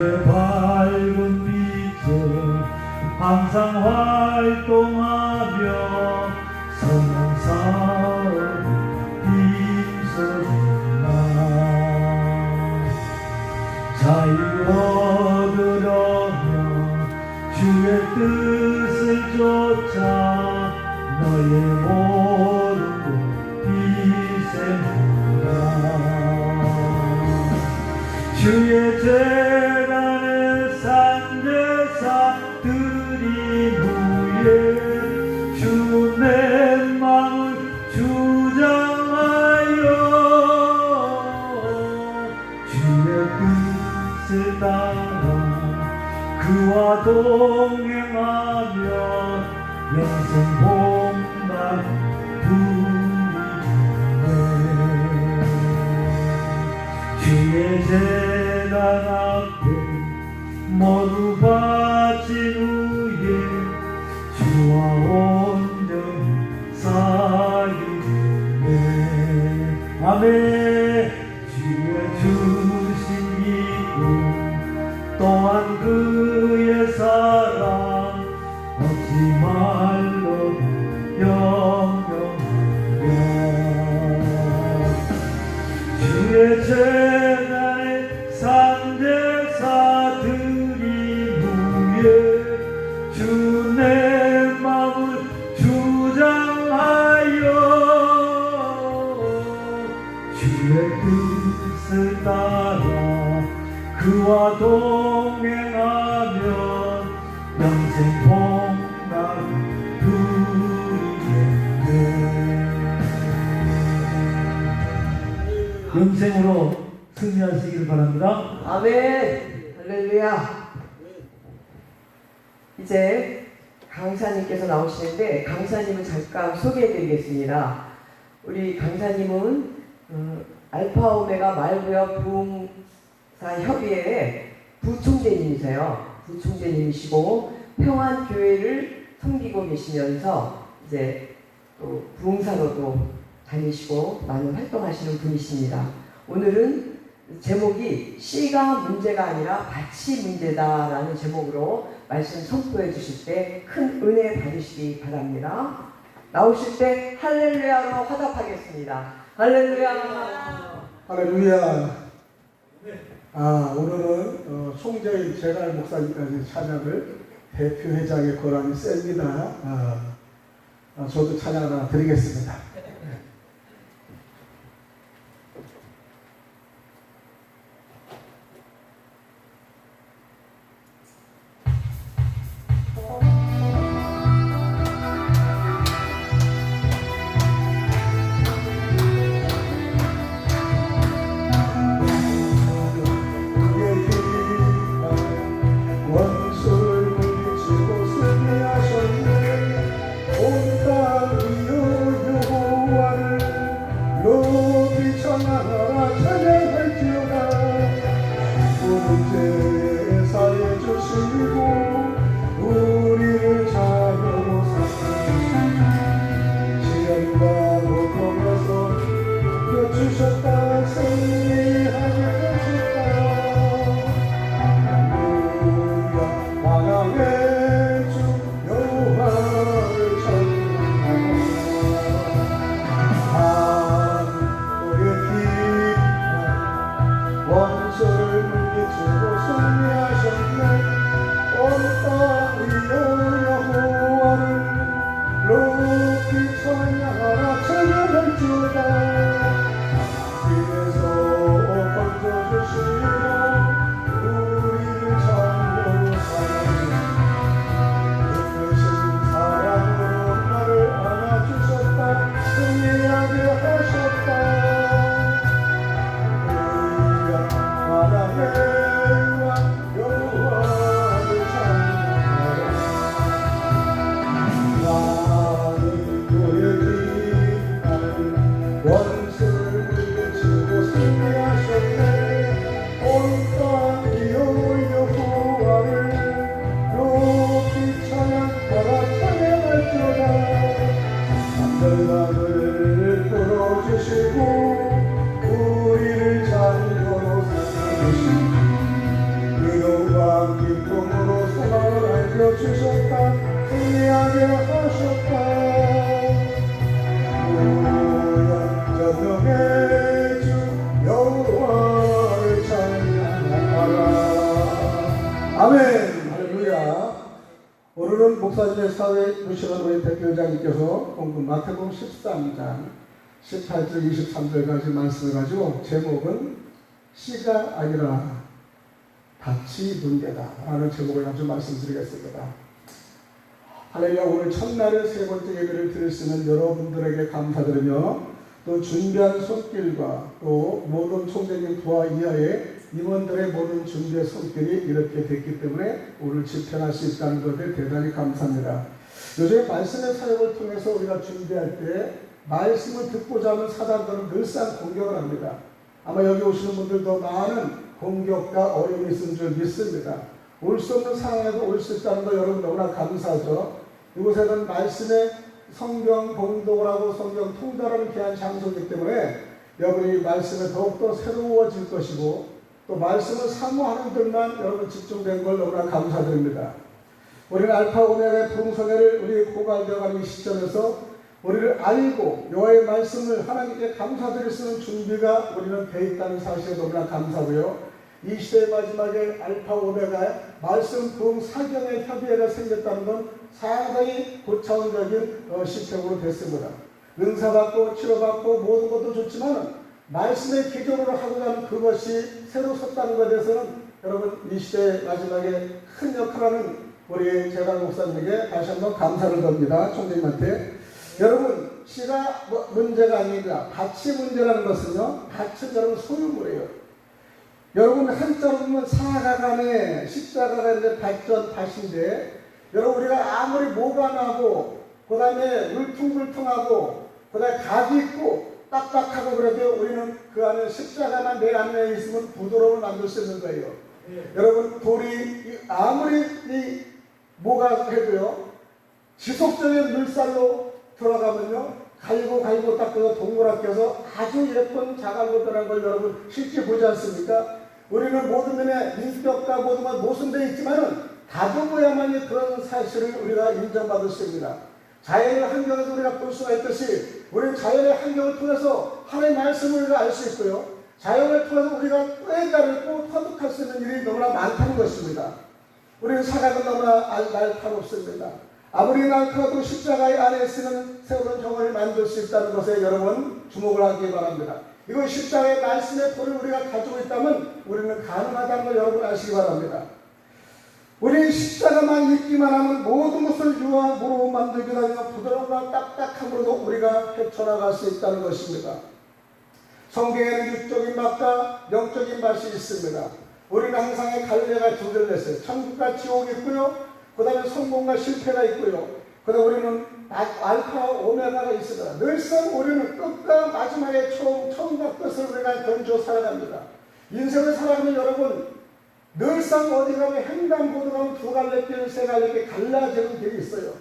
밝은 빛에 항상 활동하며 성사를 힘써준다. 자유 얻으려면 주의 뜻을 쫓아 너의 모든 곳 희생하라. 주의 재단의 산제사 드리무에 주 내 마음을 주장하여 주의 뜻을 따라 그와 동행하며 영생 복날 누리네. 주의 재단 앞에 모두 바친 후에 주와 온전히 사귀네. 아멘. 주의 주신 기쁨 또한 그의 사랑 얻지 말고 영영하며 주의 재단의 산제사 드리무에 주 내 마음을 주장하여 주의 뜻을 따라 그와 동행하며 영생 복날을 누리겠네. 영생으로 승리하시길 바랍니다. 아멘. 할렐루야. 이제 강사님께서 나오시는데 강사님은 잠깐 소개해드리겠습니다. 우리 강사님은 알파 오메가 말구역 부흥사 협의회의 부총재님이세요. 부총재님이시고 평안교회를 섬기고 계시면서 이제 또 부흥사로도 다니시고 많은 활동하시는 분이십니다. 오늘은 제목이 씨가 문제가 아니라 밭이 문제다라는 제목으로 말씀 선포해 주실 때 큰 은혜 받으시기 바랍니다. 나오실 때 할렐루야로 화답하겠습니다. 할렐루야. 할렐루야. 오늘은 총재인 제갈 목사님까지 찬양을 대표회장의 권한이 셉니다. 저도 찬양 하나 드리겠습니다. 온땅 위여 영광 기쁨으로 소망을 알려주셨다. 승리하게 하셨다. 할렐루야. 전능의 주 여호와를 찬양하라. 아멘. 할렐루야. 오늘은 목사님의 사회 부시는 우리 대표장님께서 본문 마태복음 13장 18절 23절까지 말씀을 가지고 제목은 씨가 아니라 밭이 문제다 라는 제목을 가지고 말씀드리겠습니다. 할렐루야. 오늘 첫날의 세 번째 예배를 드릴 수 있는 여러분들에게 감사드리며 또 준비한 손길과 또 모든 총장님 부하 이하의 임원들의 모든 준비의 손길이 이렇게 됐기 때문에 오늘 집행할 수 있다는 것에 대단히 감사합니다. 요즘 말씀의 사역을 통해서 우리가 준비할 때 말씀을 듣고자 하는 사단들은 늘상 공격을 합니다. 아마 여기 오시는 분들도 많은 공격과 어려움이 있는 줄 믿습니다. 올 수 없는 상황에도 올 수 있다는 거 여러분 너무나 감사하죠. 이곳에는 말씀의 성경 봉독을 하고 성경 통달하는 귀한 장소이기 때문에 여러분이 말씀에 더욱더 새로워질 것이고 또 말씀을 사모하는 들만 여러분 집중된 걸 너무나 감사드립니다. 우리는 알파 오메가의 부흥성회를 우리 고갈되어가는 이 시점에서 우리를 알고 여호와의 말씀을 하나님께 감사드릴 수 있는 준비가 우리는 되어 있다는 사실에 너무나 감사하고요. 이 시대의 마지막에 알파 오메가의 말씀 부흥 사경의 협의회가 생겼다는 건 상당히 고차원적인 시스템으로 됐습니다. 은사받고 치료받고 모든 것도 좋지만 말씀의 기존으로 하고자 하는 그것이 새로 섰다는 것에 대해서는 여러분 이 시대의 마지막에 큰 역할을 하는 우리 재단 목사님에게 다시 한번 감사를 드립니다. 총장님한테. 여러분 씨가 문제가 아닙니다. 밭이 문제라는 것은요, 밭은 여러분 소유물이에요. 여러분 한자로 보면 사가간에 십자가가 이제 발전 밭인데 여러분 우리가 아무리 모가 나고 그 다음에 울퉁불퉁하고 그 다음에 각이 있고 딱딱하고 그래도 우리는 그 안에 십자가만 내 안에 있으면 부드러움을 만들 수 있는 거예요. 여러분 돌이 아무리 이 뭐가 해도요 지속적인 물살로 들어가면요 갈고 닦아서 동그랗게 해서 아주 예쁜 자갈로 변한 걸 여러분 실제 보지 않습니까? 우리는 모든 면에 인격과 모든 것 모순되어 있지만은 다듬어야만이 그런 사실을 우리가 인정받을 수 있습니다. 자연의 환경에서 우리가 볼 수가 있듯이 우리는 자연의 환경을 통해서 하나님의 말씀을 우리가 알 수 있고요. 자연을 통해서 우리가 깨달고 터득할 수 있는 일이 너무나 많다는 것입니다. 우리는 사각은 너무나 날카롭습니다. 아무리 날카로도 십자가의 안에 쓰는 새로운 정원을 만들 수 있다는 것에 여러분 주목을 하기 바랍니다. 이건 십자가의 말씀의 도를 우리가 가지고 있다면 우리는 가능하다는 걸 여러분 아시기 바랍니다. 우리 십자가만 읽기만 하면 모든 것을 유황으로 만들기도 하며 부드러움과 딱딱함으로도 우리가 헤쳐나갈 수 있다는 것입니다. 성경에는 육적인 맛과 영적인 맛이 있습니다. 우리는 항상 갈래가 두 개를 냈어요. 천국과 지옥이 있고요. 그 다음에 성공과 실패가 있고요. 그 다음에 우리는 알파와 오메가가 있습니다. 늘상 우리는 끝과 마지막에 처음과 끝을 우리가 견조 살아갑니다. 인생을 살아가면 여러분 늘상 어디 가면 횡단보도가 두 갈래 길, 세 갈래 길 갈라지는 길이 있어요.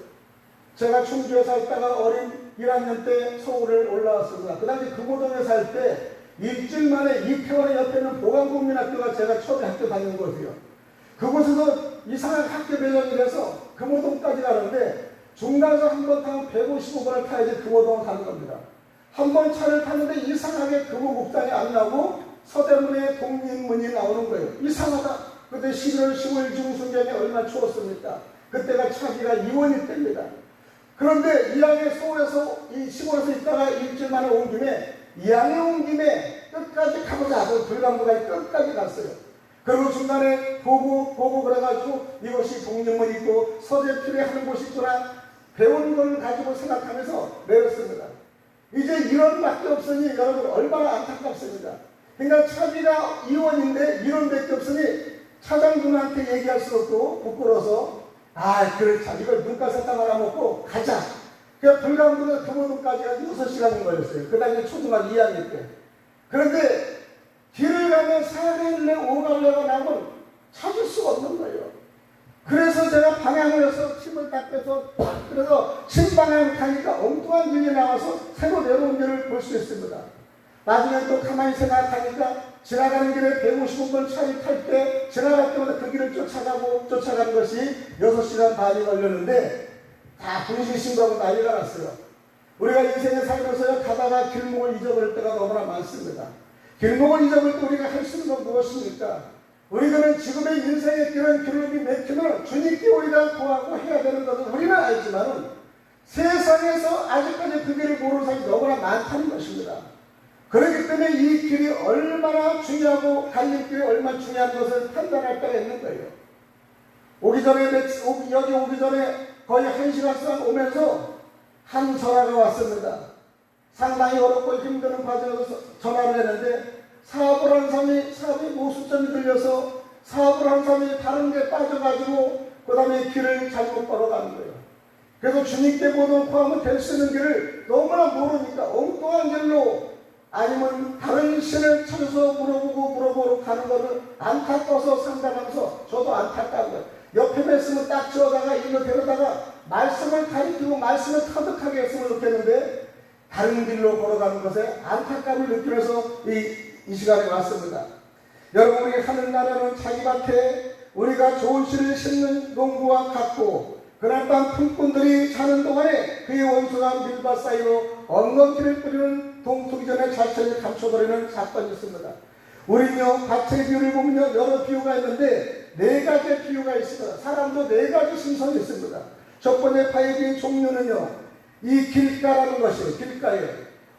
제가 충주에 살다가 어린 1학년 때 서울을 올라왔습니다. 그 다음에 금호동에 살 때 일주일 만에 이태원의 옆에 있는 보강국민학교가 제가 처음에 학교 다니는 곳이에요. 그곳에서 이상한 학교 배정이 돼서 금호동까지 가는데 중간에서 한 번 타면 155번을 타야지 금호동을 가는 겁니다. 한 번 차를 탔는데 이상하게 금호국장이 안 나고 서대문에 독립문이 나오는 거예요. 이상하다. 그때 11월 15일 중순경에 얼마나 추웠습니까? 그때가 차기가 이원일 때입니다. 그런데 이양에 서울에서 이 시골에서 있다가 일주일 만에 온 김에 이양에 온 김에 끝까지 가보자. 그 불광부가 끝까지 갔어요. 그리고 중간에 보고 그래가지고 이것이 독립문이 있고 서재필에 하는 곳이 있구나. 배운 걸 가지고 생각하면서 내렸습니다. 이제 이런밖에 없으니 여러분 얼마나 안타깝습니다. 그러니까 차비가 이원인데 이론밖에 없으니 차장님한테 얘기할 수 없고 부끄러워서 그래 참 이걸 눈가사탕 하나 먹고 가자. 그러니까 불광부는 금호동까지 가서 6시간이 걸렸어요. 그 다음에 초등학교 2학년 때. 그런데 길을 가면 4갈래 5갈래가 나면 찾을 수가 없는 거예요. 그래서 제가 방향을 해서 침을 딱 빼서 그래서 신방향을 가니까 엉뚱한 길이 나와서 새로 내려온 길을 볼 수 있습니다. 나중에 또 가만히 생각하니까 지나가는 길에 150번 차를 탈 때 지나갈 때마다 그 길을 쫓아가는 것이 6시간 반이 걸렸는데 다 분신신고하고 난리가 났어요. 우리가 인생에 살면서 가다가 길목을 잊어버릴 때가 너무나 많습니다. 길목을 잊어버릴 때 우리가 할 수 있는 건 무엇입니까? 우리들은 지금의 인생의 길은 길목이 맥히면 주님께 우리가 구하고 해야 되는 것은 우리는 알지만 세상에서 아직까지 그 길을 모르는 사람이 너무나 많다는 것입니다. 그렇기 때문에 이 길이 얼마나 중요하고 갈림길이 얼마나 중요한 것을 판단할 때가 있는 거예요. 여기 오기 전에 거의 1시간 동안 오면서 한 전화가 왔습니다. 상당히 어렵고 힘드는 과정에서 전화를 했는데 사업을 하는 사람이 사업이 모순점이 들려서 사업을 하는 사람이 다른 데 빠져가지고 그 다음에 길을 잘못 걸어가는 거예요. 그래서 주님께 모든 포함은 될 수 있는 길을 너무나 모르니까 엉뚱한 길로 아니면 다른 신을 찾아서 물어보고 가는 것을 안타까워서 상담하면서 저도 안타까워요. 옆에 말씀을 딱 지어다가 이거 데려다가 말씀을 가리키고 말씀을 터득하게 했으면 좋겠는데 다른 길로 걸어가는 것에 안타까움을 느끼면서 이 시간에 왔습니다. 여러분, 우리 하늘나라는 자기 밭에 우리가 좋은 씨를 심는 농부와 같고 그날 밤 품꾼들이 자는 동안에 그의 원수가 밀밭 사이로 엉겅퀴를 뿌리는 동투기 전에 자체를 감춰버리는 사건이 있습니다. 우리는요, 밭의 비유를 보면요, 여러 비유가 있는데 4가지의 비유가 있습니다. 사람도 4가지 심성이 있습니다. 첫 번째 바위비의 종류는요, 이 길가라는 것이에요. 길가예요.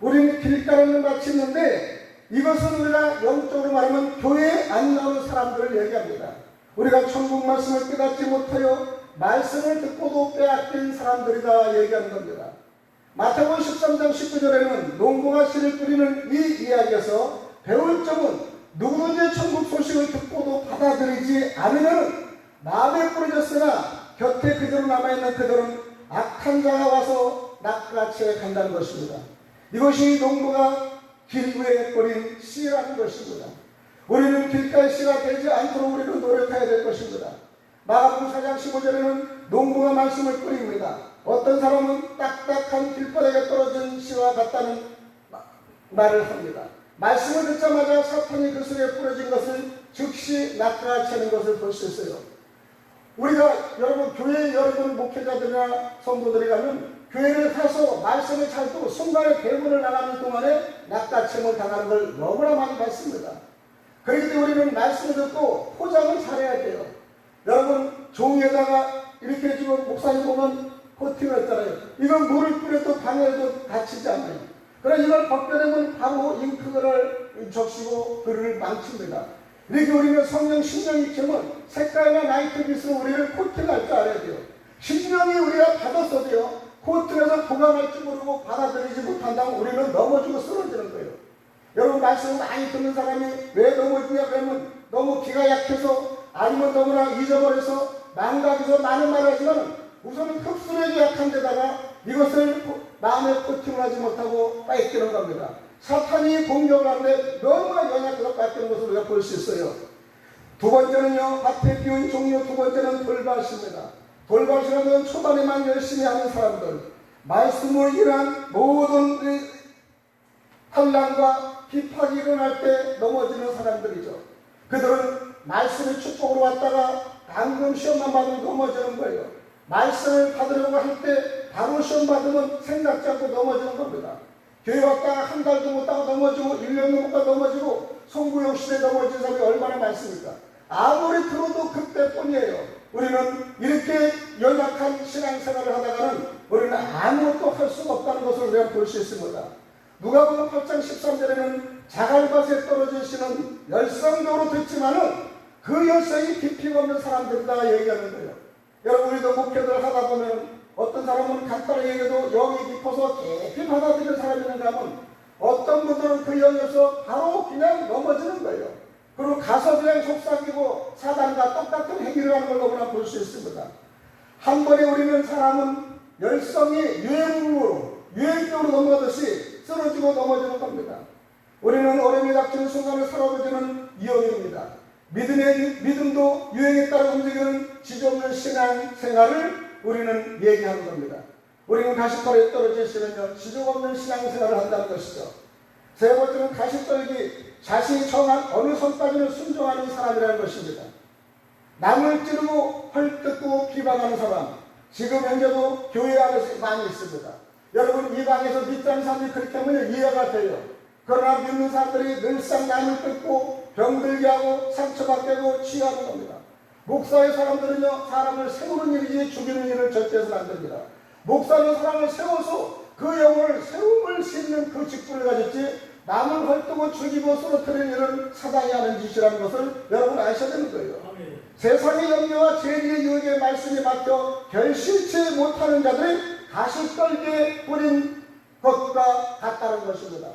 우리는 길가라는 밭이 있는데 이것은 우리가 영적으로 말하면 교회에 안 나오는 사람들을 얘기합니다. 우리가 천국 말씀을 깨닫지 못하여 말씀을 듣고도 빼앗긴 사람들이다 얘기하는 겁니다. 마태복음 13장 19절에는 농부가 씨를 뿌리는 이 이야기에서 배울 점은 누구든지 천국 소식을 듣고도 받아들이지 않으면 마음에 뿌려졌으나 곁에 그대로 남아있는 그들은 악한 자가 와서 낚아채 간다는 것입니다. 이것이 농부가 길 위에 뿌린 씨라는 것입니다. 우리는 길가의 씨가 되지 않도록 우리는 노력해야 될 것입니다. 마가복음 4장 15절에는 농부가 말씀을 뿌립니다. 어떤 사람은 딱딱한 길바닥에 떨어진 씨와 같다는 말을 합니다. 말씀을 듣자마자 사탄이 그 속에 뿌려진 것을 즉시 낚아채는 것을 볼 수 있어요. 우리가 여러분 교회 여러분 목회자들이나 성도들이 가면 교회를 가서 말씀을 잘 듣고 순간에 대문을 나가는 동안에 낚아채을 당하는 걸 너무나 많이 봤습니다. 그렇기 때문에 우리는 말씀을 듣고 포장을 잘해야 돼요. 여러분 종이에다가 이렇게 지금 목사님 보면 코팅을 했잖아요. 이건 물을 뿌려도 방해도 다치지 않아요. 그러나 이걸 벗겨내면 바로 잉크를 적시고 글을 망칩니다. 이렇게 우리는 성령 신령이 있으면 색깔이나 나이트빛으로 우리를 코팅할 줄 알아야 돼요. 신령이 우리가 받았어도요, 코팅해서 보관할 줄 모르고 받아들이지 못한다면 우리는 넘어지고 쓰러지는 거예요. 여러분 말씀을 많이 듣는 사람이 왜 넘어지냐 그러면 너무 기가 약해서 아니면 너무나 잊어버려서 망각해서 많은 말을 하지만 우선은 흡수력이 약한 데다가 이것을 마음에 코팅을 하지 못하고 뺏기는 겁니다. 사탄이 공격을 하는데 너무나 연약해서 뺏기는 것을 우리가 볼 수 있어요. 두 번째는요, 밭의 비유인 종류 두 번째는 돌밭입니다. 돌밭이라는 건 초반에만 열심히 하는 사람들, 말씀을 위한 모든 환난과 비판이 일어날 때 넘어지는 사람들이죠. 그들은 말씀의 축복으로 왔다가 방금 시험만 받으면 넘어지는 거예요. 말씀을 받으려고 할 때 바로 시험 받으면 생각지 않고 넘어지는 겁니다. 교회 왔다가 한 달도 못 가고 넘어지고 1년도 못 가고 넘어지고 송구욕실에 넘어진 사람이 얼마나 많습니까? 아무리 들어도 그때뿐이에요. 우리는 이렇게 연약한 신앙생활을 하다가는 우리는 아무것도 할 수가 없다는 것을 우리가 볼 수 있습니다. 누가복음 8장 13절에는 자갈밭에 떨어진 씨는 열성적으로 듣지만은 그 열성이 깊이가 없는 사람들이다 얘기하는 거예요. 여러분 우리도 목회를 하다 보면 어떤 사람은 간단하게 얘기해도 영이 깊어서 깊이 받아들이는 사람이 있는가 하면 어떤 분들은 그 영에서 바로 그냥 넘어지는 거예요. 그리고 가서 그냥 속삭이고 사단과 똑같은 행위를 하는 걸 너무나 볼 수 있습니다. 한 번에 우리는 사람은 열성이 유행적으로 넘어가듯이 쓰러지고 넘어지는 겁니다. 우리는 어려움이 닥치는 순간을 살아보지는 유형입니다. 믿음도 유행에 따라 움직이는 지저없는 신앙생활을 우리는 얘기하는 겁니다. 우리는 가시떨에 떨어지시면요 지저없는 신앙생활을 한다는 것이죠. 세 번째는 가시떨기, 자신이 정한 어느 선까지는 순종하는 사람이라는 것입니다. 남을 찌르고 헐뜯고 비방하는 사람, 지금 현재도 교회 안에서 많이 있습니다. 여러분, 이 방에서 믿자는 사람들이 그렇게 하면 이해가 돼요. 그러나 믿는 사람들이 늘상 남을 뜯고 병들게 하고 상처받게 하고 취하는 겁니다. 목사의 사람들은요, 사람을 세우는 일이지 죽이는 일을 절대 해서는 안 됩니다. 목사는 사람을 세워서 그 영혼을 세움을 싣는 그 직분을 가졌지, 남을 헐뜯고 죽이고 쓰러뜨리는 일은 사단이 하는 짓이라는 것을 여러분 아셔야 되는 거예요. 아멘. 세상의 염려와 죄의 유혹의 말씀에 맡겨 결실치 못하는 자들이 가시떨기에 뿌린 것과 같다는 것입니다.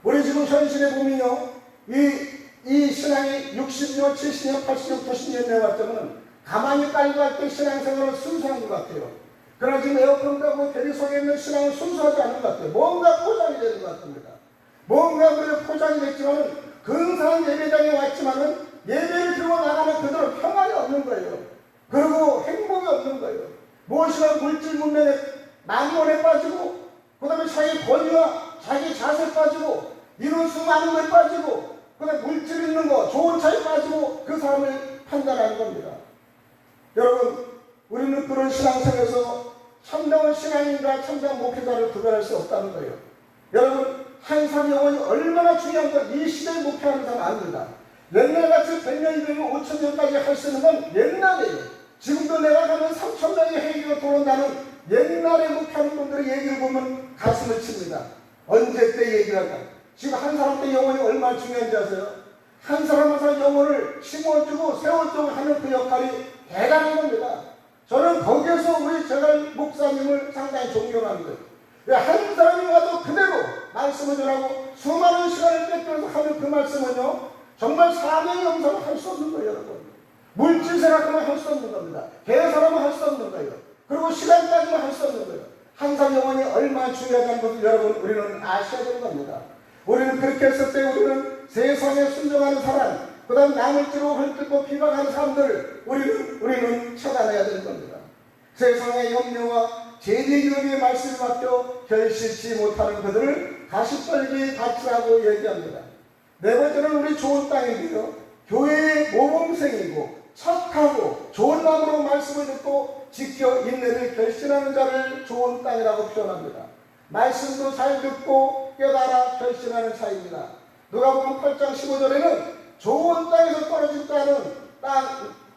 우리 지금 현실에 보면요, 이 신앙이 60년, 70년, 80년, 90년 내왔자면 가만히 깔고 할 때 신앙생활은 순수한 것 같아요. 그러나 지금 에어컨 가고 대리 속에 있는 신앙은 순수하지 않은 것 같아요. 뭔가 포장이 되는 것 같습니다. 뭔가 우리가 포장이 됐지만은 근사한 예배장에 왔지만은 예배를 들고 나가면 그대로 평안이 없는 거예요. 그리고 행복이 없는 거예요. 무엇이나 물질 문명에 만원에 빠지고, 그 다음에 자기 권위와 자기 자세 빠지고, 이런 수많은 거에 빠지고, 그 다음에 물질 있는 거, 좋은 차에 빠지고 그 사람을 판단하는 겁니다. 여러분, 우리는 그런 신앙생에서 참다운 신앙인과 참다운 목회자를 구별할 수 없다는 거예요. 여러분, 한 사람 영혼이 얼마나 중요한 건 이 시대에 목회하는 사람 압니다. 옛날같이 100년, 200년, 5,000년까지 할 수 있는 건 옛날이에요. 지금도 내가 가면 3,000명의 회개가 들어온다는 옛날에 목회하는 분들의 얘기를 보면 가슴을 칩니다. 언제 때 얘기를 할까? 지금 한 사람 때 영혼이 얼마나 중요한지 아세요? 한 사람 한 사람 영혼을 심어주고 세워주고 하는 그 역할이 대단한 겁니다. 저는 거기에서 우리 제갈 목사님을 상당히 존경하는 거예요. 한 사람이 와도 그대로 말씀을 전하고 수많은 시간을 뺏겨서 하는 그 말씀은요, 정말 사명의 영상을 할 수 없는 거예요, 여러분. 물질 생각하면 할 수 없는 겁니다. 계산하면 할 수 없는 거예요. 그리고 시간 따지면 할 수 없는 거예요. 한 사람 영혼이 얼마나 중요하다는 것을 여러분, 우리는 아셔야 되는 겁니다. 우리는 그렇게 했을 때 우리는 세상에 순종하는 사람, 그 다음 남을 찌르고 헐뜯고 비방하는 사람들, 우리는 처단해야 되는 겁니다. 세상의 염려와 죄의 유혹의 말씀을 맡겨 결실치 못하는 그들을 가시떨기 밭이라고 얘기합니다. 네 번째는 우리 좋은 땅인데요, 교회의 모범생이고 착하고 좋은 마음으로 말씀을 듣고 지켜 인내를 결신하는 자를 좋은 땅이라고 표현합니다. 말씀도 잘 듣고 깨달아 결신하는 자입니다. 누가복음 8장 15절에는 좋은 땅에서 떨어진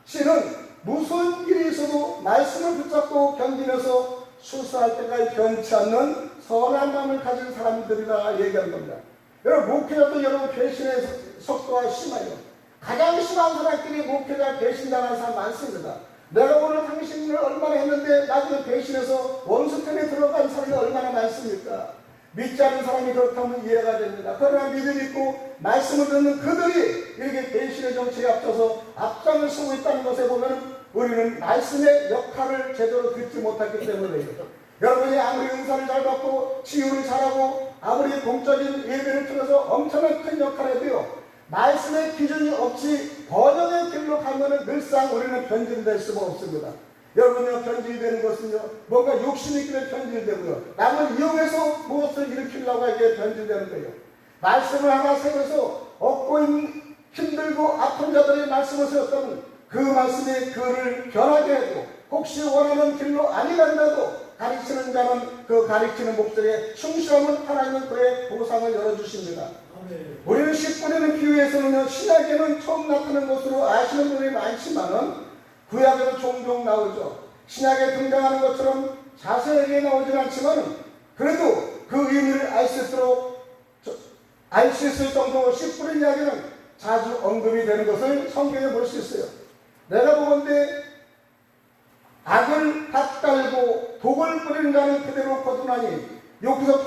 씨는 무슨 일이 있어도 말씀을 붙잡고 견디면서 출세할 때까지 변치 않는 선한 마음을 가진 사람들이라 얘기하는 겁니다. 여러분, 목회자도 여러분 배신의 속도가 심해요. 가장 심한 사람끼리 목회자 배신당하는 사람 많습니다. 내가 오늘 당신을 얼마나 했는데 나중에 배신해서 원수편에 들어간 사람이 얼마나 많습니까? 믿지 않는 사람이 그렇다면 이해가 됩니다. 그러나 믿음 있고 말씀을 듣는 그들이 이렇게 배신의 정치에 앞서서 앞장을 서고 있다는 것에 보면 우리는 말씀의 역할을 제대로 듣지 못했기 때문에요. 여러분이 아무리 은사를 잘 받고 치유를 잘하고 아무리 공적인 예배를 통해서 엄청난 큰 역할을 해도요, 말씀의 기준이 없이 번영의 길로 가면은 늘상 우리는 변질될 수가 없습니다. 여러분요, 변질되는 것은요, 뭔가 욕심이 있기에 변질되고요, 남을 이용해서 무엇을 일으키려고 하기에 변질되는 거예요. 말씀을 하나 세워서 얻고 힘들고 아픈 자들의 말씀을 세웠다면 그 말씀의 글을 변하게 해도 혹시 원하는 길로 아니란다도 가르치는 자는 그 가르치는 목적에 충실하면 하나님은 그의 보상을 열어주십니다. 아멘. 우리는 10분에는 비유에서는요, 신약에는 처음 나타나는 것으로 아시는 분이 많지만은 구약에도 종종 나오죠. 신약에 등장하는 것처럼 자세하게 나오진 않지만은 그래도 그 의미를 알 수 있을 정도로 10분의 이야기는 자주 언급이 되는 것을 성경에 볼 수 있어요. 내가 보건대 악을 밭갈고 독을 뿌리는 자는 그대로 거두나니, 욥기서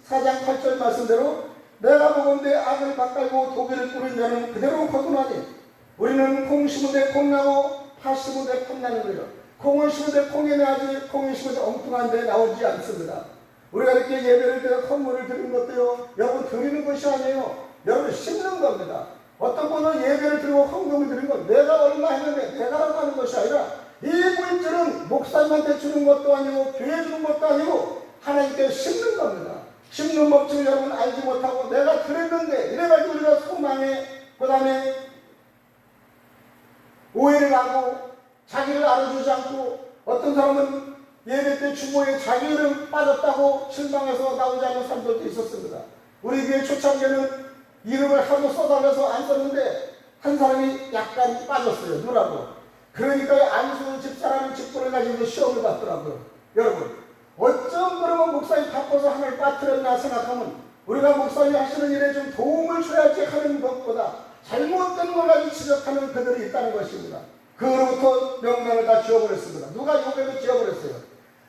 4장 8절 말씀대로 내가 보건대 악을 밭갈고 독을 뿌리는 자는 그대로 거두나니, 우리는 콩 심은 데 콩 나고 팥 심은 데 팥 나는 거죠. 콩을 심은 데 콩이 나지 콩이 심은 데 엉뚱한 데 나오지 않습니다. 우리가 이렇게 예배를 드려 선물을 드리는 것도요, 여러분 드리는 것이 아니에요. 여러분 심는 겁니다. 어떤 분은 예배를 드리고 헌금을 드리는 건 내가 얼마 했는데 내가라고 하는 것이 아니라, 이 물질은 목사님한테 주는 것도 아니고 교회 주는 것도 아니고 하나님께 심는 겁니다. 심는 법칙을 여러분 알지 못하고 내가 그랬는데 이래가지고 우리가 소망에 그 다음에 오해를 하고 자기를 알아주지 않고 어떤 사람은 예배 때 주보에 자기 이름 빠졌다고 실망해서 나오지 않는 사람들도 있었습니다. 우리 교회 초창기에는 이름을 하도 써달라서 안 썼는데 한 사람이 약간 빠졌어요. 누라고. 그러니까 안수 집사라는 직분을 가지고 시험을 받더라고요. 여러분 어쩜 그러면 목사님 바빠서 하나를 빠뜨렸나 생각하면 우리가 목사님 하시는 일에 좀 도움을 줘야지 하는 것보다 잘못된 걸 가지고 지적하는 그들이 있다는 것입니다. 그로부터 명단을 다 지워버렸습니다. 누가 욕해도 지워버렸어요.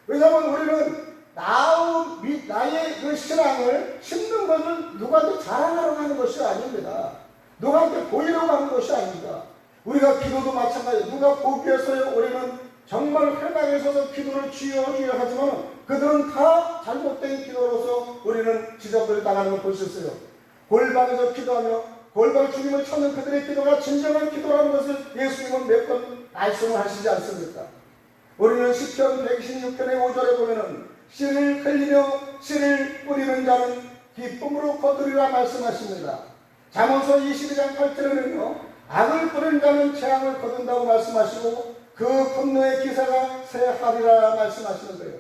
왜냐하면 우리는 나의 그 신앙을 심는 것을 누구한테 자랑하려고 하는 것이 아닙니다. 누구한테 보이려고 하는 것이 아닙니다. 우리가 기도도 마찬가지예요. 누가 보기에서요 우리는 정말 회당에 서서 기도를 주여 하지만 그들은 다 잘못된 기도로서 우리는 지적을 당하는 걸 볼 수 있어요. 골방에서 기도하며 골방 주님을 찾는 그들의 기도가 진정한 기도라는 것을 예수님은 몇 번 말씀을 하시지 않습니까? 우리는 시편 126편의 5절에 보면은 씨를 흘리며 씨를 뿌리는 자는 기쁨으로 거두리라 말씀하십니다. 잠언서 22장 8절에는요 악을 뿌리는 자는 재앙을 거둔다고 말씀하시고 그 분노의 기사가 새하리라 말씀하시는 거예요.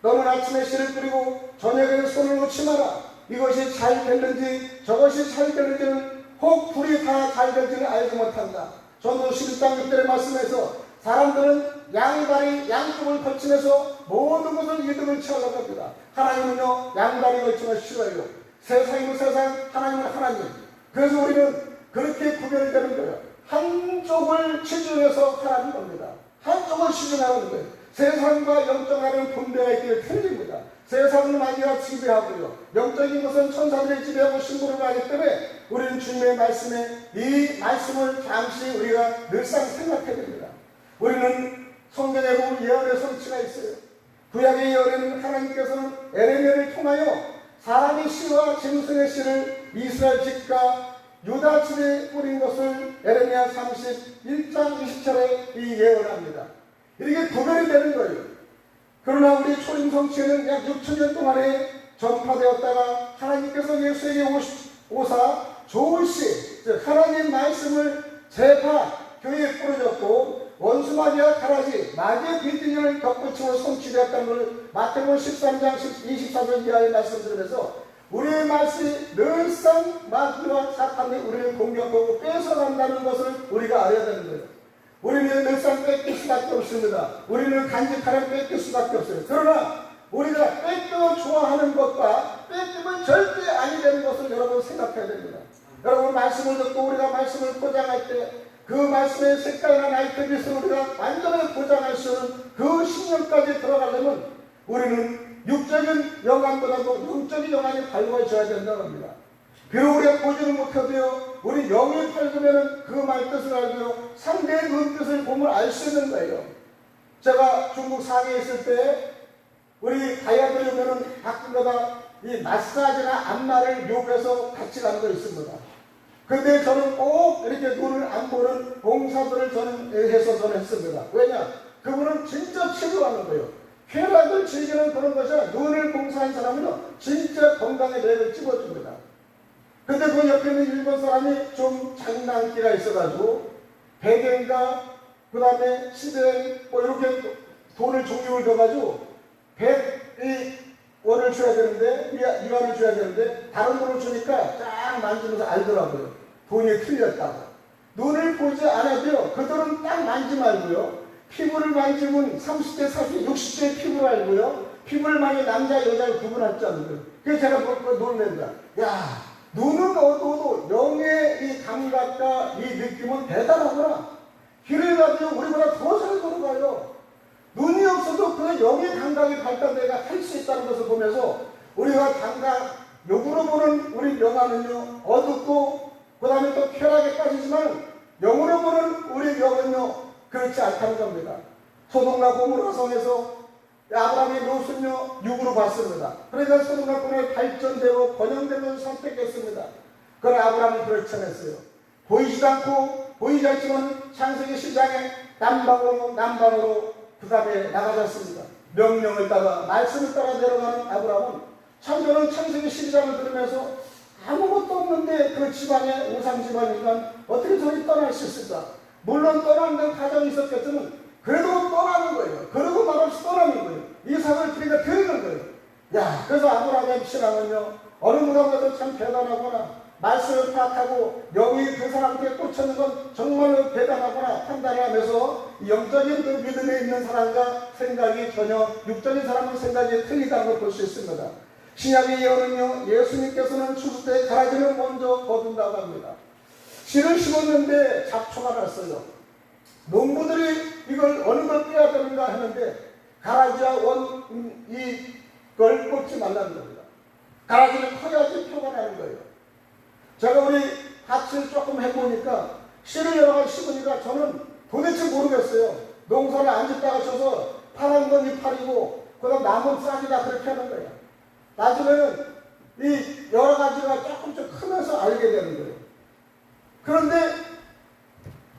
너는 아침에 씨를 뿌리고 저녁에 손을 놓지 마라. 이것이 잘 됐는지 저것이 잘 됐는지는 혹 불이 다 잘 될지는 알지 못한다. 전도 11장 6절의 말씀에서 사람들은 양다리 양쪽을 걸치면서 모든 것을 이득을 취하려고 합니다. 하나님은요 양다리 걸치면 싫어요. 세상이면 세상, 하나님은 하나님. 그래서 우리는 그렇게 구별이 되는 거예요. 한쪽을 치중해서 하라는 겁니다. 한쪽을 치중하는 거예요. 세상과 영적하는 분배가 있기를 틀립니다. 세상은 마귀가 지배하고요. 영적인 것은 천사들이 지배하고 신부를 하기 때문에 우리는 주님의 말씀에 이 말씀을 잠시 우리가 늘상 생각해야 됩니다. 우리는 성경에 보면 예언의 성취가 있어요. 구약의 예언에는 하나님께서는 에레미야를 통하여 사람의 씨와 짐승의 씨를 이스라엘 집과 유다 집에 뿌린 것을 에레미야 31장 20절에 이 예언합니다. 이렇게 구별이 되는 거예요. 그러나 우리 초림 성취에는 약 6,000년 동안에 전파되었다가 하나님께서 예수에게 오사 좋은 씨, 즉 하나님 말씀을 재파 교회에 뿌려졌고 원수마귀와 가라지 마귀의 비등을 덧붙이고 성취되었다는 것을 마태복음 13장 24절 이하에 말씀드리면서 우리의 말씀이 늘상 마귀와 사탄이 우리를 공격하고 뺏어간다는 것을 우리가 알아야 되는 거예요. 우리는 늘상 뺏길 수밖에 없습니다. 우리는 간직하려 뺏길 수밖에 없어요. 그러나 우리가 뺏겨 좋아하는 것과 뺏기면 절대 아니 되는 것을 여러분 생각해야 됩니다. 여러분 말씀을 듣고 우리가 말씀을 포장할 때 그 말씀의 색깔이나 나이트빛을 우리가 완전히 포장할 수 있는 그 신념까지 들어가려면 우리는 육적인 영안보다도 영적인 영안이 밝아져야 된다는 겁니다. 비록 우리가 보지는 못해도요 우리 영이 밝으면 그 말뜻을 알고요 상대의 눈뜻을 보면 알 수 있는 거예요. 제가 중국 상해에 있을 때 우리 다이아들이 오면은 가끔가다 이 마사지나 안마를 요구해서 같이 가는 거 있습니다. 근데 저는 꼭 이렇게 눈을 안 보는 봉사들을 저는 했습니다. 왜냐? 그분은 진짜 치료하는 거예요. 쾌락을 즐기는 그런 것이 아니라 눈을 봉사한 사람은요 진짜 건강에 맥을 찝어줍니다. 근데 그 옆에 있는 일본 사람이 좀 장난기가 있어가지고 100엔과 그 다음에 10엔 뭐 이렇게 돈을 종류를 줘가지고 100원을 줘야 되는데 이완을 줘야 되는데 다른 돈을 주니까 쫙 만지면서 알더라고요. 돈이 틀렸다고. 눈을 보지 않아도요 그들은 딱 만지 말고요 피부를 만지면 30대, 40대, 60대의 피부를 알고요 피부를 만지 남자, 여자를 구분할 줄 아는 거예요. 그래서 제가 놀랍니다. 야, 눈은 어두워도 영의 이 감각과 이 느낌은 대단하구나. 길을 가도 우리보다 더 잘 걸어가요. 눈이 없어도 그 영의 감각이 발달돼가 할 수 있다는 것을 보면서 우리가 감각, 역으로 보는 우리 영화는요 어둡고 그 다음에 또 쾌락에 빠지지만 영으로 보는 우리 영은요 그렇지 않다는 겁니다. 소돔과 고모라 성에서 아브라함이 롯은요 육으로 봤습니다. 그러니까 소돔과 고모라의 발전되고 번영된 것을 선택했습니다. 그러나 아브라함은 그렇지 않았어요. 보이지도 않고 보이지 않지만 창세기 시장에 남방으로 그 다음에 나가졌습니다. 명령을 따라 말씀을 따라 내려가는 아브라함은 참 저는 창세기 12장을 들으면서 아무것도 없는데 그 집안에 우상 집안이니까 어떻게 저리 떠날 수 있을까? 물론 떠나는 데는 가정이 있었겠지만 그래도 떠나는 거예요. 그러고 말없이 떠나는 거예요. 이삭을 그러니까 드리는 거예요. 야, 그래서 아브라함의 신앙은요, 어느 누가 봐도 참 대단하구나. 말씀을 파악하고 여기 그 사람께 꽂혔는 건 정말로 대단하구나 판단을 하면서 영적인 그 믿음에 있는 사람과 생각이 전혀 육적인 사람의 생각이 틀리다는 걸 볼 수 있습니다. 신약의 예언은요, 예수님께서는 추수 때 가라지를 먼저 거둔다고 합니다. 씨를 심었는데 잡초가 났어요. 농부들이 이걸 어느 걸 빼야 되는가 하는데 가라지와 이걸 꽂지 말라는 겁니다. 가라지는 커야지 표가 나는 거예요. 제가 우리 밭을 조금 해보니까 씨를 여러 가지 심으니까 저는 도대체 모르겠어요. 농사를 안 짓다가 쳐서 파란 건 이파리고 그다음 남은 싹이다 그렇게 하는 거예요. 나중에는 이 여러 가지가 조금씩 크면서 알게 되는 거예요. 그런데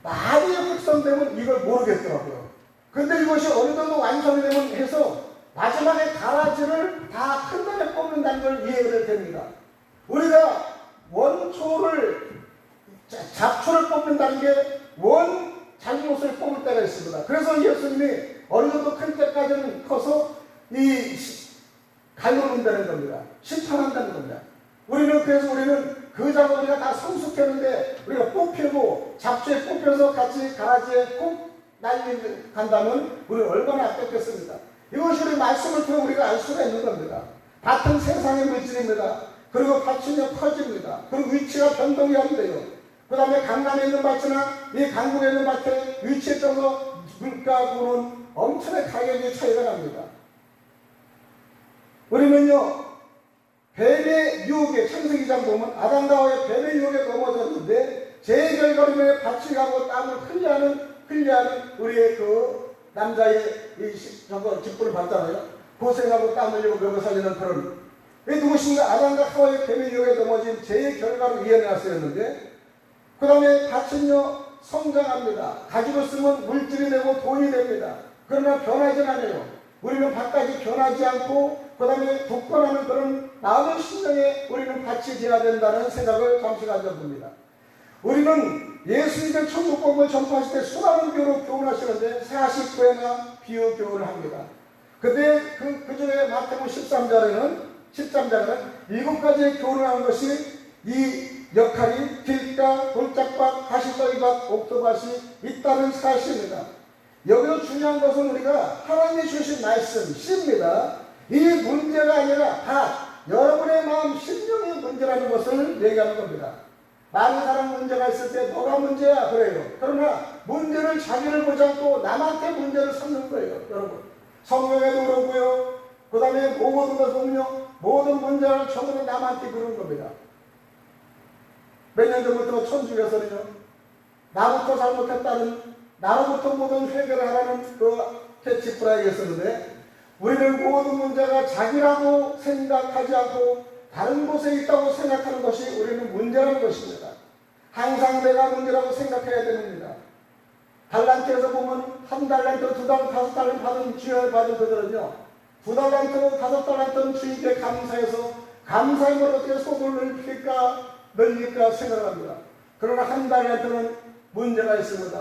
많이 확산되면 이걸 모르겠더라고요. 그런데 이것이 어느 정도 완성이 되면 해서 마지막에 가라지를 다 한 번에 뽑는다는 걸 이해가 됩니다. 우리가 원초를 잡초를 뽑는다는 게 잘못을 뽑을 때가 있습니다. 그래서 예수님이 어느 정도 큰 때까지는 커서 갈려놓는다는 겁니다. 심판한다는 겁니다. 그래서 우리는 그 작업을 우리가 다 성숙했는데 우리가 뽑히고 잡초에 뽑혀서 같이 가라지에 꼭 간다면 우리는 얼마나 아꼈겠습니까? 이것이 우리 말씀을 통해 우리가 알 수가 있는 겁니다. 밭은 세상의 물질입니다. 그리고 밭은요 커집니다. 그리고 위치가 변동이 안 돼요. 그 다음에 강남에 있는 밭이나 이 강북에 있는 밭의 위치에 따라서 물가하고는 엄청나게 가격이 차이가 납니다. 우리는요 뱀의 유혹에 창세기장 보면 아담과 하와의 뱀의 유혹에 넘어졌는데 제 결과로 밭이 가고 땀을 흘려하는 우리의 그 남자의 직분을 받잖아요. 고생하고 땀 흘리고 먹여 살리는 그런 누구신가? 아담과 하와의 뱀의 유혹에 넘어진 죄의 결과로 이어나왔었는데 그 다음에 밭은요 성장합니다. 가지고 쓰면 물질이 되고 돈이 됩니다. 그러나 변하지 않아요. 우리는 밭까지 변하지 않고 그 다음에 굳건하는 그런 마음의 심령에 우리는 밭이 되어야 된다는 생각을 잠시 가져봅니다. 우리는 예수님의 천국복음을 전파하실 때 수많은 비유로 교훈하시는데 49회나 비유 교훈을 합니다. 근데 그 중에 마태복음 13장에는 7가지의 교훈을 하는 것이 이 역할이 길가, 돌짝밭, 가시더기밭, 옥토밭이 있다는 사실입니다. 여기서 중요한 것은 우리가 하나님이 주신 말씀, 씨입니다. 이 문제가 아니라 다 여러분의 마음, 심령의 문제라는 것을 얘기하는 겁니다. 많은 사람 문제가 있을 때 너가 문제야 그래요. 그러나 문제를 자기를 보지 않고 남한테 문제를 삼는 거예요. 여러분 성경에도 그러고요. 그 다음에 모든 것을 보면요 모든 문제를 전부 남한테 그런 겁니다. 몇 년 전부터 천주교에서는요 나부터 잘못했다는 나로부터 모든 회개를 하라는 그 캐치프라이가 있었는데 우리는 모든 문제가 자기라고 생각하지 않고 다른 곳에 있다고 생각하는 것이 우리는 문제라는 것입니다. 항상 내가 문제라고 생각해야 됩니다. 달란트에서 보면 1달란트, 2달란트, 5달란트 받은 주연을 받은 그들은요 2달란트, 5달란트는 주인께 감사해서 감사함을 어떻게 속을 넓힐까 생각합니다. 그러나 1달란트는 문제가 있습니다.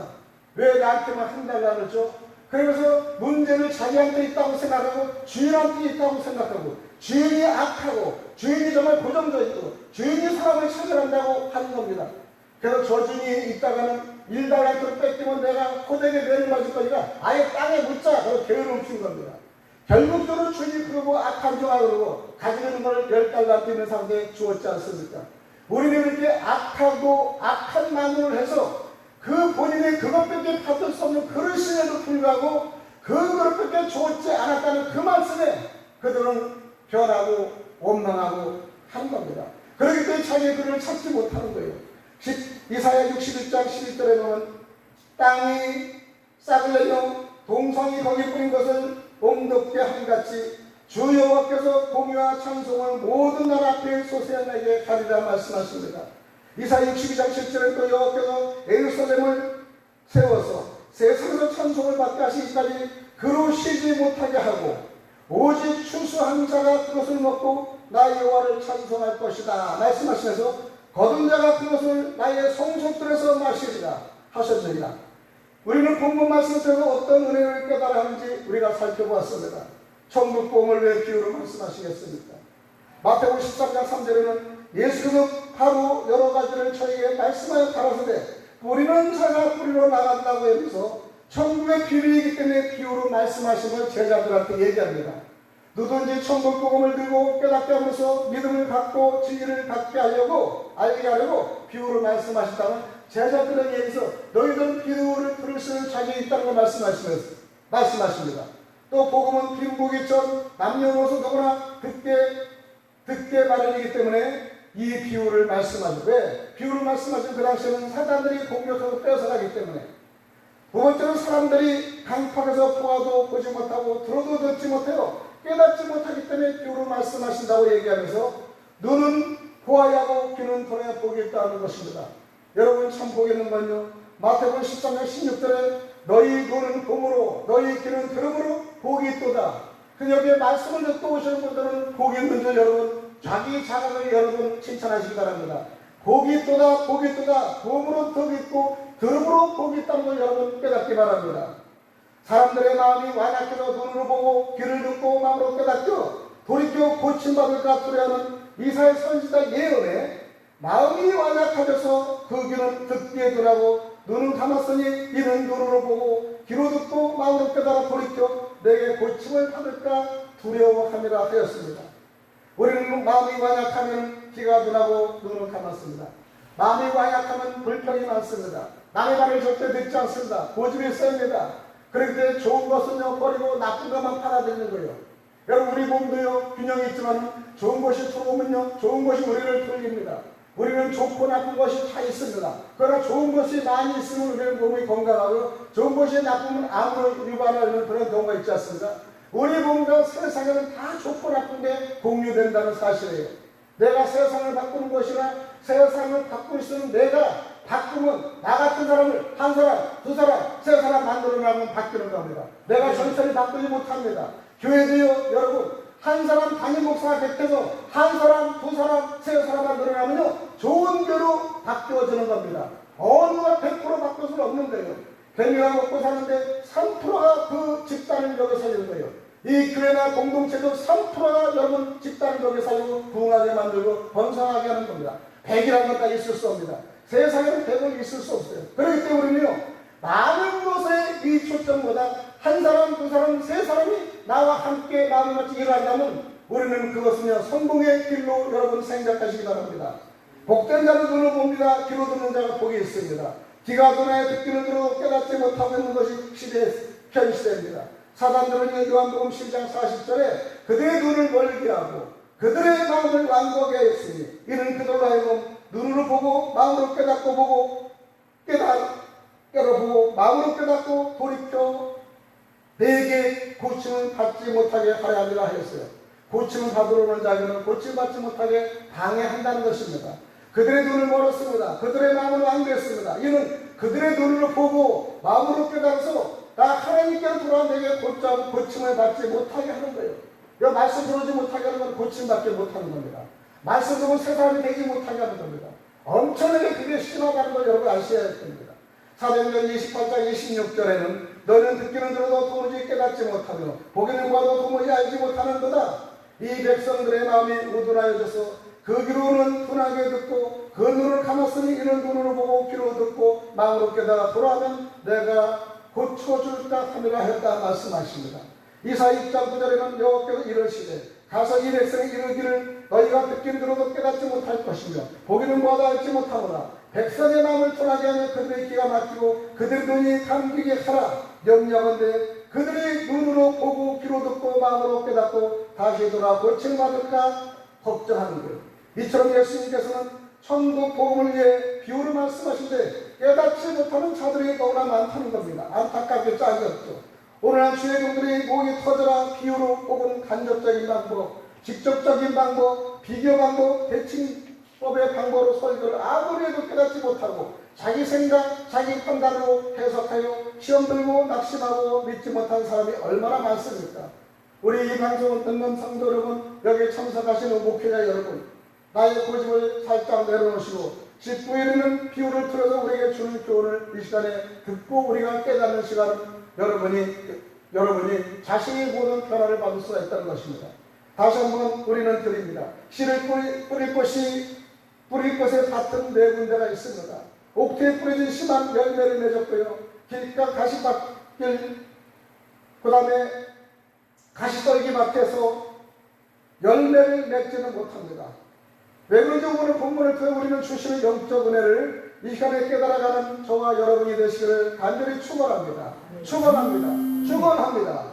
왜 나한테만 1달란트를 줘? 그래서 문제를 자기한테 있다고 생각하고 주인한테 있다고 생각하고 주인이 악하고 주인이 정말 고정적이고 주인이 사람을 차별한다고 하는 겁니다. 그래서 저 주인이 있다가는 1달란트를 뺏기면 내가 호되게 매를 맞을 거니까 아예 땅에 묻자. 그래서 게으름 피운 겁니다. 결국적으로 주인이 그러고 악한 자가 그러고 가지고 있는 걸 10달란트 있는 사람에게 주었지 않습니까? 우리는 이렇게 악하고 악한 마음을 해서 그 본인이 그것밖에 받을 수 없는 그릇임에도 불구하고 그 그릇밖에 주었지 않았다는 그 말씀에 그들은 변하고 원망하고 하는 겁니다. 그렇기 때문에 자기의 그릇을 찾지 못하는 거예요. 이사야 61장 11절에 보면 땅이 싹을 내며 동성이 거기 뿌린 것을 옹독게 함같이 주 여호와께서 공의와 찬송을 모든 나라 앞에 소생에게 가리라 말씀하십니다. 이사야 62장 10절에 또 여호와께서 예루살렘을 세워서 세상에서 찬송을 받게 하시기까지 그로 쉬지 못하게 하고 오직 추수한 자가 그것을 먹고 나 여호와를 찬송할 것이다 말씀하시면서 거둔 자가 그것을 나의 송곳들에서 마시리라 하셨느니라. 우리는 본문 말씀을 통해서 어떤 은혜를 깨달아 하는지 우리가 살펴보았습니다. 천국 복음을 왜 비유로 말씀하시겠습니까? 마태복음 13장 3절에는 예수께서 바로 여러 가지를 저에게 말씀하여 가라사대 뿌리는 자가 뿌리로 나간다고 하면서 천국의 비밀이기 때문에 비유로 말씀하심을 제자들한테 얘기합니다. 누구든지 천국 복음을 들고 깨닫게 하면서 믿음을 갖고 진리를 갖게 하려고 알게 하려고 비유로 말씀하셨다면 제자들에게서 너희들은 비유를 들을 수 있는 자격이 있다는 걸 말씀하십니다. 또 복음은 빈복이 전 남녀노소 누구나 듣게 마련이기 때문에 이 비유를 말씀하죠. 왜? 비유를 말씀하신 그 당시에는 사단들이 공격하고 뺏어가기 때문에. 두 번째는 사람들이 강팍에서 보아도 보지 못하고 들어도 듣지 못해요. 깨닫지 못하기 때문에 비유를 말씀하신다고 얘기하면서 눈은 보아야 하고 귀는 들어야 보겠다는 것입니다. 여러분 참 보겠는 건요. 마태복음 13장 16절에 너희 눈은 봄으로 너희 귀는 들음으로 복이 있도다. 그 여기에 말씀을 듣고 오시는 분들은 복이 있는 줄 여러분 자기 자각을 여러분 칭찬하시기 바랍니다. 복이 있도다 복이 있도다 봄으로 덕이 있고 들음으로 복이 있다는 걸 여러분 깨닫기 바랍니다. 사람들의 마음이 완악해서 눈으로 보고 귀를 듣고 마음으로 깨닫죠. 돌이켜 고침받을까 두려워하는 이사야 선지자 예언에 마음이 완악해져서 그 귀는 듣기에 둔하고 눈은 감았으니 이는 눈으로 보고 귀로 듣고 마음으로 깨달아 돌이켜 내게 고침을 받을까 두려워함이라 하였습니다. 우리는 마음이 완악하면 귀가 둔하고 눈을 감았습니다. 마음이 완악하면 불평이 많습니다. 남의 말을 절대 듣지 않습니다. 고집이 셉니다. 그렇기 때문에 좋은 것은요 버리고 나쁜 것만 팔아들이는 거예요. 여러분 우리 몸도요 균형이 있지만 좋은 것이 들어오면요 좋은 것이 우리를 돌립니다. 우리는 좋고 나쁜 것이 다 있습니다. 그러나 좋은 것이 많이 있으면 우리는 몸이 건강하고 좋은 것이 나쁘면 암으로 유발하는 그런 경우가 있지 않습니까? 우리 몸과 세상에는 다 좋고 나쁜 게 공유된다는 사실이에요. 내가 세상을 바꾸는 것이나 세상을 바꿀 수 있는 내가 바꾸면 나 같은 사람을 한 사람, 두 사람, 세 사람 만들어내면 바뀌는 겁니다. 내가 전체를 바꾸지 못합니다. 교회도요 여러분 한 사람 담임 목사가 곁에서 한 사람, 두 사람, 세 사람만 늘어나면요 좋은 교로 바뀌어지는 겁니다. 어느가 100% 바꿀 수는 없는 거예요. 개미가 먹고 사는데 3%가 그 집단을 여기 살리는 거예요. 이 교회나 공동체도 3%가 여러분 집단을 여기 살리고 부흥하게 만들고 번성하게 하는 겁니다. 100이라는 건 다 있을 수 없습니다. 세상에는 100은 있을 수 없어요. 그렇기 때문에 우리는요 많은 것에 이 초점보다 한 사람, 두 사람, 세 사람이 나와 함께 마음을 같이 일한다면 우리는 그것은요 성공의 길로 여러분 생각하시기 바랍니다. 복된 자는 눈을 봅니다. 귀로 듣는 자가 복이 있습니다. 귀가 눈에 듣기는 들어도 깨닫지 못하고 있는 것이 현 시대입니다. 사단들은 요한복음 10장 40절에 그들의 눈을 멀게 하고 그들의 마음을 완고하게 하였으니 이는 그들로 하여금 눈으로 보고 마음으로 깨닫고 보고 깨닫고 마음으로 깨닫고 돌이켜 내게 고침을 받지 못하게 하려 함이라 하였어요. 고침을 받으러 오는 자에게는 고침 받지 못하게 방해한다는 것입니다. 그들의 눈을 멀었습니다. 그들의 마음을 완고했습니다. 이는 그들의 눈으로 보고 마음으로 깨달아서 나 하나님께 돌아 내게 고침을 받지 못하게 하는 거예요. 이 말씀 들어오지 못하게 하는 건 고침받지 못하는 겁니다. 말씀 들으면 새 사람이 되지 못하게 하는 겁니다. 엄청나게 그게 심하다는 걸 여러분 아셔야 됩니다. 사도행전 28장 26절에는 너희는 듣기는 들어도 도무지 깨닫지 못하며 보기는 봐도 도무지 알지 못하는 거다. 이 백성들의 마음이 우둔하여져서 그 귀로는 둔하게 듣고 그 눈을 감았으니 이는 눈으로 보고 귀로 듣고 마음으로 깨달아 돌아오면 내가 고쳐줄까 함이라 했다 말씀하십니다. 이사야 6장 9절에는 여호와께서 이르시되 가서 이 백성이 이르기를 너희가 듣기는 들어도 깨닫지 못할 것이며 보기는 봐도 알지 못하노라. 백성의 마음을 떠나게 하며 그들의 귀가 막히고 그들의 눈이 감기게 하라. 명령한데 그들이 눈으로 보고 귀로 듣고 마음으로 깨닫고 다시 돌아 고침받을까 걱정하는 거예요. 이처럼 예수님께서는 천국 복음을 위해 비유를 말씀하신데 깨닫지 못하는 자들이 너무나 많다는 겁니다. 안타깝게 짝이 없죠. 오늘날 주의 종들이 목이 터져라 비유로 혹은 간접적인 방법, 직접적인 방법, 비교 방법, 대칭법의 방법으로 설교를 아무리 해도 깨닫지 못하고 자기 생각, 자기 판단으로 해석하여 시험 들고 낙심하고 믿지 못한 사람이 얼마나 많습니까? 우리 이 방송을 듣는 성도 여러분, 여기 참석하시는 목회자 여러분, 나의 고집을 살짝 내려놓으시고 19일에는 비유를 틀어서 우리에게 주는 교훈을 이 시간에 듣고 우리가 깨닫는 시간은 여러분이 자신의 모든 변화를 받을 수가 있다는 것입니다. 다시 한번 우리는 드립니다. 씨를 뿌릴 곳에 밭은 네 군데가 있습니다. 옥토에 뿌려진 심한 열매를 맺었고요. 길가 가시밭길, 그 다음에 가시떨기 밭에서 열매를 맺지는 못합니다. 왜 그런지 오늘 본문을 통해 우리는 주시는 영적 은혜를 이 시간에 깨달아가는 저와 여러분이 되시기를 간절히 축원합니다. 축원합니다.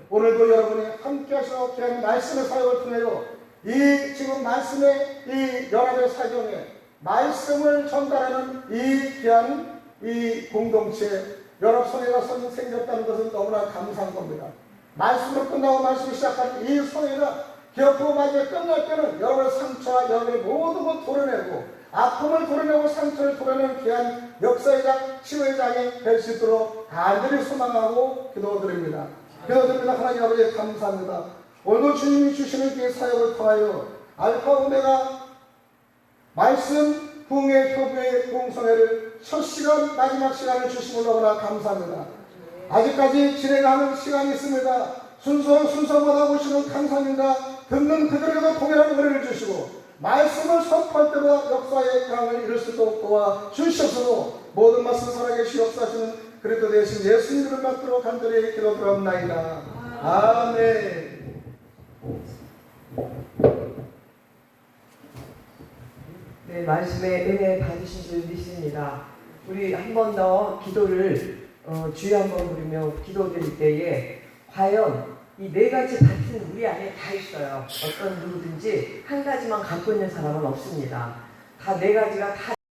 오늘도 여러분이 함께 하시고 귀한 말씀의 사역을 통하여 이 지금 말씀의 이 연합의 사경에 말씀을 전달하는 이 귀한 이 공동체 연합성회가 생겼다는 것은 너무나 감사한 겁니다. 말씀으로 끝나고 말씀을 시작하는 이 성회가 기업부 마지막에 끝날 때는 여러분의 상처와 여러분의 모든 것 도려내고 아픔을 도려내고 상처를 도려내는 귀한 역사의 장, 치유의 장이 될 수 있도록 간절히 소망하고 기도드립니다. 하나님 아버지 감사합니다. 오늘도 주님이 주시는 이 사역을 통하여 알파 오메가 말씀 부흥의 교부의 공성회를 첫 시간 마지막 시간을 주심을 너무나 감사합니다. 아직까지 진행하는 시간이 있습니다. 순서마다 오시는 강사님과 듣는 그들에게도 동일한 은혜를 주시고 말씀을 선포할 때마다 역사의 강을 이룰 수 있도록 도와 주시옵소서. 모든 말씀 살아계시 역사하시는 그리스도 되신 예수님 이름을 받들어 간절히 기도드렸나이다. 아멘. 네, 말씀의 은혜 받으신 줄 믿습니다. 우리 한 번 더 기도를 주여 한번 부르며 기도드릴 때에 과연 이 네 가지 밭은 우리 안에 다 있어요. 어떤 누구든지 한 가지만 갖고 있는 사람은 없습니다. 다 네 가지가 다